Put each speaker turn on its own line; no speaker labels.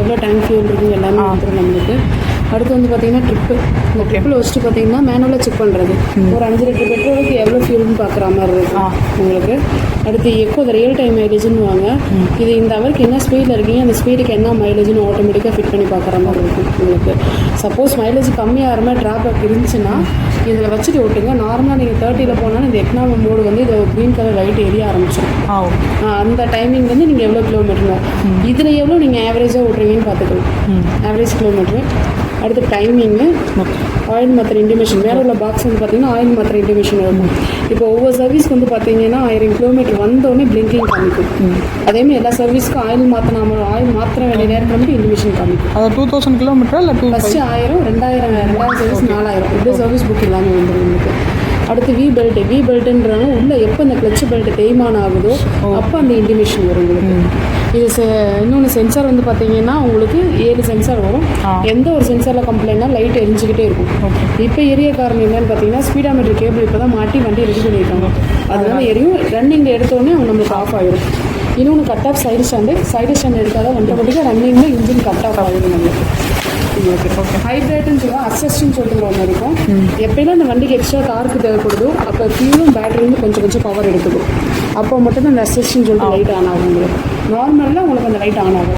எவ்வளோ tank fuel இருக்குது எல்லாமே வந்துடும் நம்மளுக்கு. அடுத்து வந்து பார்த்தீங்கன்னா ட்ரிப்பு. இந்த ட்ரிப்பில் வச்சுட்டு பார்த்தீங்கன்னா மேனுவலாக செக் பண்ணுறது. ஒரு 5 லிட்டர் பெட்ரோலுக்கு எவ்வளோ ஃபியூல்னு பார்க்குற மாதிரி இருக்கும் உங்களுக்கு. அடுத்து எக்கோ அது ரியல் டைம் மைலேஜ்னு வாங்க. இது இந்த அவருக்கு என்ன ஸ்பீடில் இருக்கீங்க, அந்த ஸ்பீடுக்கு என்ன மைலேஜ்னு ஆட்டோமேட்டிக்காக ஃபிட் பண்ணி பார்க்குற மாதிரி இருக்கும் உங்களுக்கு. சப்போஸ் மைலேஜ் கம்மியாகிற மாதிரி ட்ராபேக் இருந்துச்சுன்னா இதில் வச்சுட்டு ஓட்டுங்க. நார்மலாக நீங்கள் 30ல் போனாலும் இந்த எக்கனாமி மோடு வந்து இது க்ரீன் கலர் லைட் எரிய ஆரம்பிச்சிடும். அந்த டைமிங் வந்து நீங்கள் எவ்வளோ கிலோமீட்டர் இதில் எவ்வளோ நீங்கள் ஆவரேஜாக ஓட்டுறீங்கன்னு பார்த்துக்கலாம். Average kilometre. அடுத்து டைமிங்கு, ஆயில் மாத்திரை இன்டிமேஷன். மேலே உள்ள பாக்ஸ் வந்து பார்த்தீங்கன்னா ஆயில் மாத்திரை இன்டிமேஷன் இருக்கும். இப்போ ஒவ்வொரு சர்வீஸ்க்கு வந்து பார்த்தீங்கன்னா 1000 கிலோமீட்டர் வந்தோடனே பிளிங்கிங் காமிக்கும். அதேமாதிரி எல்லா சர்வீஸ்க்கும் ஆயில் மாத்திர வேண்டிய நேரத்தில் வந்து இன்டிமேஷன் காமிக்கும்.
அது 2000 கிலோமீட்டர் இல்லை
ஃபஸ்ட்டு 1000, 2000 சர்வீஸ் 4000 இப்படி சர்வீஸ் புக் எல்லாமே வந்துடும் உங்களுக்கு. அடுத்து வி பெல்ட்டுன்றாங்க. உள்ளே எப்போ இந்த கிளச் பெல்ட் தேய்மானம் ஆகுதோ அப்போ அந்த இன்டிமேஷன் வரும் உங்களுக்கு. இது இன்னொன்று சென்சார் வந்து பார்த்தீங்கன்னா உங்களுக்கு 7 சென்சார் வரும். எந்த ஒரு சென்சாரில் கம்ப்ளைண்ட்னா லைட் எரிஞ்சிக்கிட்டே இருக்கும். இப்போ எரிய காரணம் என்னன்னு பார்த்தீங்கன்னா ஸ்பீடாமீட்டர் கேபிள் இப்போ தான் மாட்டி வண்டி ரெடி பண்ணியிருக்காங்க. அதனால எரியும். ரன்னிங்கில் எடுத்தோடனே நம்மளுக்கு ஆஃப் ஆகிடும். இன்னொன்று கட் ஆஃப் சைடு ஸ்டாண்டு எடுத்தால் தான் வண்டிக்கு ரன்னிங்கில் இன்ஜின் கட் ஆஃப் ஆகிடும் நம்மளுக்கு. ஹைப்ரேட்னு சொல்லுவோம். அசஸ்ட்னு சொல்லிட்டு ஒன்று இருக்கும். எப்போலாம் அந்த வண்டிக்கு எக்ஸ்ட்ரா டார்க்கு தேவைப்படுதோ அப்போ ஃபியூலும் பேட்டரியும் கொஞ்சம் பவர் எடுத்துக்கும். அப்போ மட்டும் தான் அந்த அசஸ்ட்னு சொல்லிட்டு லைட் ஆன் ஆகும். உங்களுக்கு நார்மலில் உங்களுக்கு அந்த லைட் ஆன் ஆகும்.